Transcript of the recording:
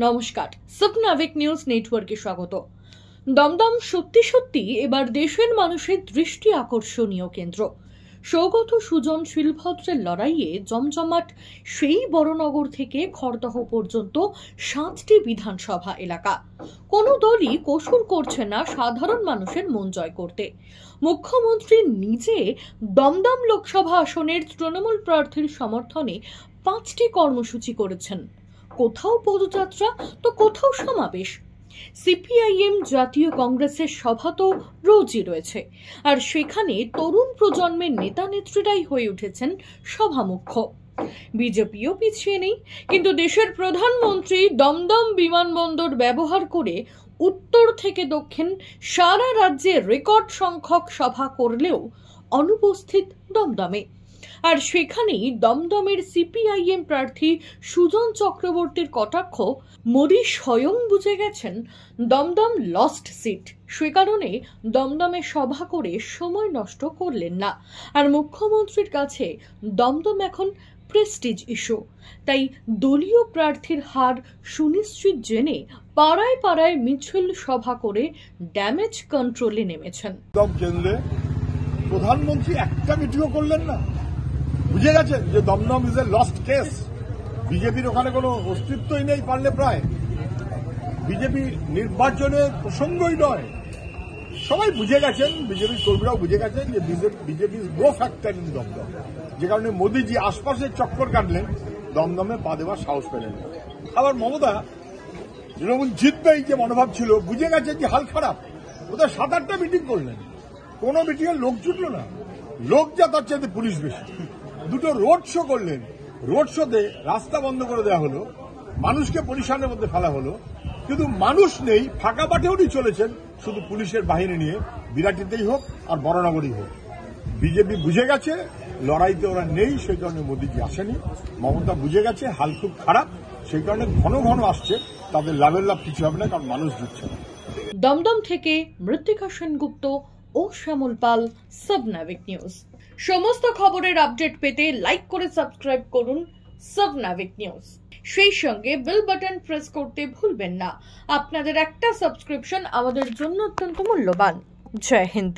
নমস্কার, স্বপ্নাবিক নিউজ নেটওয়ার্কে স্বাগত। দমদম সত্যি সত্যি এবার দেশের মানুষের দৃষ্টি আকর্ষণীয় কেন্দ্র। সৌগত সুজন শিলভদ্রের লড়াইয়ে জমজমাট সেই বড়নগর থেকে খড়দহ পর্যন্ত 7টি বিধানসভা এলাকা। কোনো দলই কসুর করছে না সাধারণ মানুষের মন জয় করতে। মুখ্যমন্ত্রী নিজে দমদম লোকসভা আসনের তৃণমূল প্রার্থীর সমর্থনে 5টি কর্মসূচি করেছেন। কোথাও পদযাত্রা তো কোথাও সমাবেশ। সিপিআইএম জাতীয় কংগ্রেসের সভা তো রোজই রয়েছে, আর সেখানে তরুণ প্রজন্মের নেতা নেত্রীরাই হয়ে উঠেছেন সভামুখ্য। বিজেপিও পিছিয়ে নেই, কিন্তু দেশের প্রধানমন্ত্রী দমদম বিমানবন্দর ব্যবহার করে উত্তর থেকে দক্ষিণ সারা রাজ্যে রেকর্ড সংখ্যক সভা করলেও অনুপস্থিত দমদমে। আর সেখানেই দমদমের সিপিআইএম প্রার্থী সুজন চক্রবর্তীর কটাক্ষ, মোদি স্বয়ং বুঝে গেছেন দমদম লস্ট সিট। সে কারণে দমদমে সভা করে সময় নষ্ট করলেন না। আর মুখ্যমন্ত্রীর কাছে দমদম এখন প্রেস্টিজ ইস্যু, তাই দলীয় প্রার্থীর হার সুনিশ্চিত জেনে পাড়ায় পাড়ায় মিছিল সভা করে ড্যামেজ কন্ট্রোলে নেমেছেন। প্রধানমন্ত্রী একটা মিটিংও করলেন না, বুঝে গেছেন যে Dumdum is a lost case. বিজেপির ওখানে কোনো অস্তিত্বই নেই, পারলে প্রায় বিজেপি নির্বাচনের প্রসঙ্গই নয়। সবাই বুঝে গেছেন, বিজেপির কর্মীরাও বুঝে গেছেন যে BJP is no factor in Dumdum. যে কারণে মোদীজি আশপাশের চক্কর কাটলেন, দমদমে পা দেওয়ার সাহস পেলেন না। আবার মমতা তৃণমূল জিতবেই যে মনোভাব ছিল, বুঝে গেছেন যে হাল খারাপ। ওদের 7-8টা মিটিং করলেন, কোনো মিটিংয়ে লোক জুটল না। লোক যা তার চাইতে পুলিশ বেশি। 2টো রোড শো করলেন, রোড শোতে রাস্তা বন্ধ করে দেওয়া হলো, মানুষকে পরিশানের মধ্যে ফেলা হলো, কিন্তু মানুষ নেই, ফাঁকা মাঠে উনি চলেছেন শুধু পুলিশের বাহিনী নিয়ে, বিরাটিতেই হোক আর বড়নগরই হোক। বিজেপি বুঝে গেছে লড়াইতে ওরা নেই, সেই কারণে মোদীজি আসেনি। মমতা বুঝে গেছে হাল খুব খারাপ, সেই কারণে ঘন ঘন আসছে। তাদের লাভের লাভ কিছু হবে না, কারণ মানুষ জিতছে না। দমদম থেকে মৃত্তিকা সেনগুপ্ত ও শ্যামল পাল, স্বপ্নাবিক নিউজ। সমস্ত খবরের আপডেট পেতে লাইক করে সাবস্ক্রাইব করুন স্বপ্নাবিক নিউজ। সেই সঙ্গে বেল বাটন প্রেস করতে ভুলবেন না। আপনাদের একটা সাবস্ক্রিপশন আমাদের জন্য অত্যন্ত মূল্যবান। জয় হিন্দ।